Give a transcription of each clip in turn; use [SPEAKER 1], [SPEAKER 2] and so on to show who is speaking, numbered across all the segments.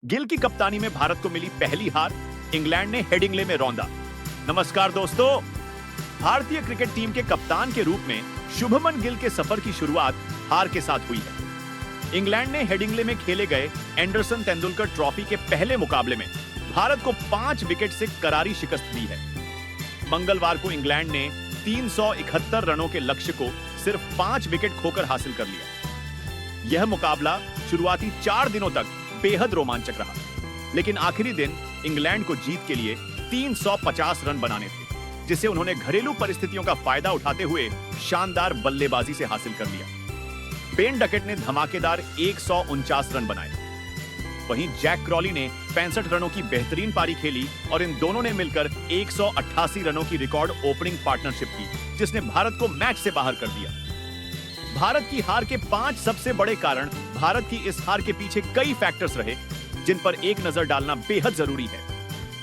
[SPEAKER 1] गिल की कप्तानी में भारत को मिली पहली हार, इंग्लैंड ने हेडिंग्ले में रौंदा। नमस्कार दोस्तों, भारतीय क्रिकेट टीम के कप्तान के रूप में शुभमन गिल के सफर की शुरुआत हार के साथ हुई है। इंग्लैंड ने हेडिंग्ले में खेले गए एंडरसन तेंदुलकर ट्रॉफी के पहले मुकाबले में भारत को 5 विकेट से करारी शिकस्त दी है। मंगलवार को इंग्लैंड ने 371 रनों के लक्ष्य को सिर्फ 5 विकेट खोकर हासिल कर लिया। यह मुकाबला शुरुआती 4 दिनों तक बेहद रोमांचक रहा, लेकिन आखिरी दिन इंग्लैंड को जीत के लिए 350 रन बनाने थे, जिसे उन्होंने घरेलू परिस्थितियों का फायदा उठाते हुए शानदार बल्लेबाजी से हासिल कर लिया। बेन डकेट ने धमाकेदार 149 रन बनाए। वहीं जैक क्रॉली ने 65 रनों की बेहतरीन पारी खेली और इन दोनों ने मिलकर 188 रनों की रिकॉर्ड ओपनिंग पार्टनरशिप की, जिसने भारत को मैच से बाहर कर दिया। भारत की हार के 5 सबसे बड़े कारण भारत की इस हार के पीछे कई फैक्टर्स रहे, जिन पर एक नजर डालना बेहद जरूरी है।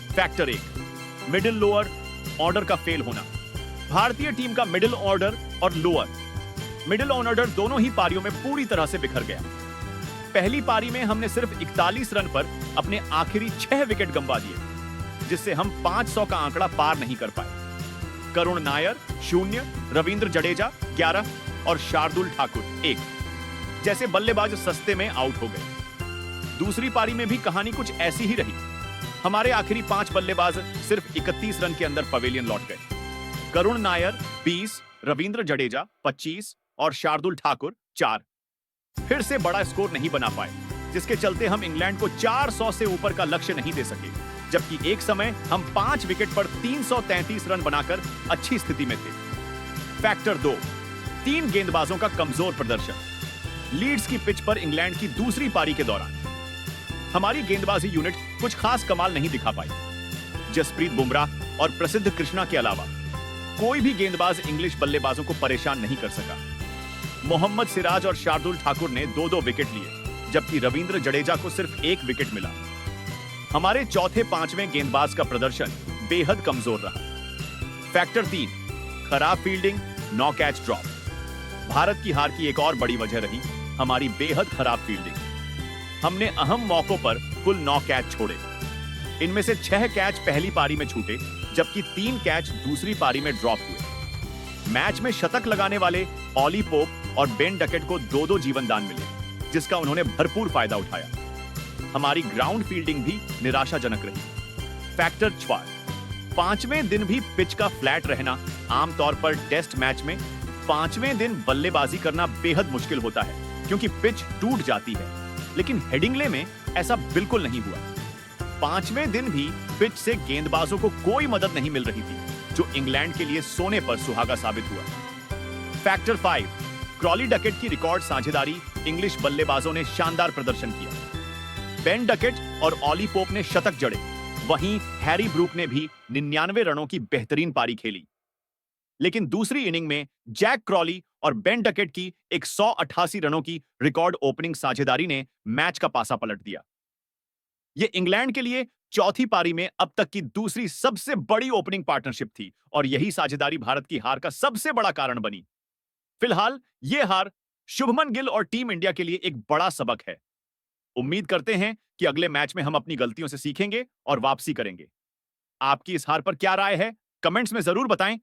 [SPEAKER 1] फैक्टर 1, मिडिल लोअर ऑर्डर का फेल होना। भारतीय टीम का मिडिल ऑर्डर और मिडिल ऑर्डर दोनों ही पारियों में पूरी तरह से बिखर गया। पहली पारी में हमने सिर्फ 41 रन पर अपने आखिरी 6 विकेट गंवा दिए, जिससे हम 500 का आंकड़ा पार नहीं कर पाए। करुण नायर 0, रविंद्र जडेजा 11 और शार्दुल ठाकुर 1 जैसे बल्लेबाज सस्ते में आउट हो गए। दूसरी पारी में भी कहानी कुछ ऐसी ही रही। हमारे आखिरी 5 बल्लेबाज सिर्फ 31 रन के अंदर पवेलियन लौट गए। करुण नायर 20, रविंद्र जडेजा 25 और शार्दुल ठाकुर 4 फिर से बड़ा स्कोर नहीं बना पाए, जिसके चलते हम इंग्लैंड को 400 से ऊपर का लक्ष्य नहीं दे सके, जबकि एक समय हम 5 विकेट पर 333 रन बनाकर अच्छी स्थिति में थे। फैक्टर 2, 3 गेंदबाजों का कमजोर प्रदर्शन। लीड्स की पिच पर इंग्लैंड की दूसरी पारी के दौरान हमारी गेंदबाजी यूनिट कुछ खास कमाल नहीं दिखा पाई। जसप्रीत बुमराह और प्रसिद्ध कृष्णा के अलावा कोई भी गेंदबाज इंग्लिश बल्लेबाजों को परेशान नहीं कर सका। मोहम्मद सिराज और शार्दुल ठाकुर ने 2-2 विकेट लिए, जबकि रविंद्र जडेजा को सिर्फ 1 विकेट मिला। हमारे चौथे 5वें गेंदबाज का प्रदर्शन बेहद कमजोर रहा। फैक्टर 3, खराब फील्डिंग, 9 कैच ड्रॉप। भारत की हार की एक और बड़ी वजह रही हमारी बेहद खराब फील्डिंग। हमने अहम मौकों पर कुल 9 कैच छोड़े। इनमें से 6 कैच पहली पारी में छूटे, जबकि 3 कैच दूसरी पारी में ड्रॉप हुए। मैच में शतक लगाने वाले ऑली पोप और बेन डकेट को 2-2 जीवन दान मिले, जिसका उन्होंने भरपूर फायदा उठाया। हमारी ग्राउंड फील्डिंग भी निराशाजनक रही। फैक्टर 4, 5वें दिन भी पिच का फ्लैट रहना। आमतौर पर टेस्ट मैच में 5वें दिन बल्लेबाजी करना बेहद मुश्किल होता है, क्योंकि पिच टूट जाती है, लेकिन हेडिंग्ले में ऐसा बिल्कुल नहीं हुआ। 5वें दिन भी पिच से गेंदबाजों को कोई मदद नहीं मिल रही थी, जो इंग्लैंड के लिए सोने पर सुहागा साबित हुआ। फैक्टर 5, क्रॉली डकेट की रिकॉर्ड साझेदारी। इंग्लिश बल्लेबाजों ने शानदार प्रदर्शन किया। बेन डकेट और ऑली पोप ने शतक जड़े, वहीं हैरी ब्रूक ने भी 99 रनों की बेहतरीन पारी खेली। लेकिन दूसरी इनिंग में जैक क्रॉली और बेन डकेट की 188 रनों की रिकॉर्ड ओपनिंग साझेदारी ने मैच का पासा पलट दिया। यह इंग्लैंड के लिए चौथी पारी में अब तक की दूसरी सबसे बड़ी ओपनिंग पार्टनरशिप थी, और यही साझेदारी भारत की हार का सबसे बड़ा कारण बनी। फिलहाल यह हार शुभमन गिल और टीम इंडिया के लिए एक बड़ा सबक है। उम्मीद करते हैं कि अगले मैच में हम अपनी गलतियों से सीखेंगे और वापसी करेंगे। आपकी इस हार पर क्या राय है, कमेंट्स में जरूर बताएं।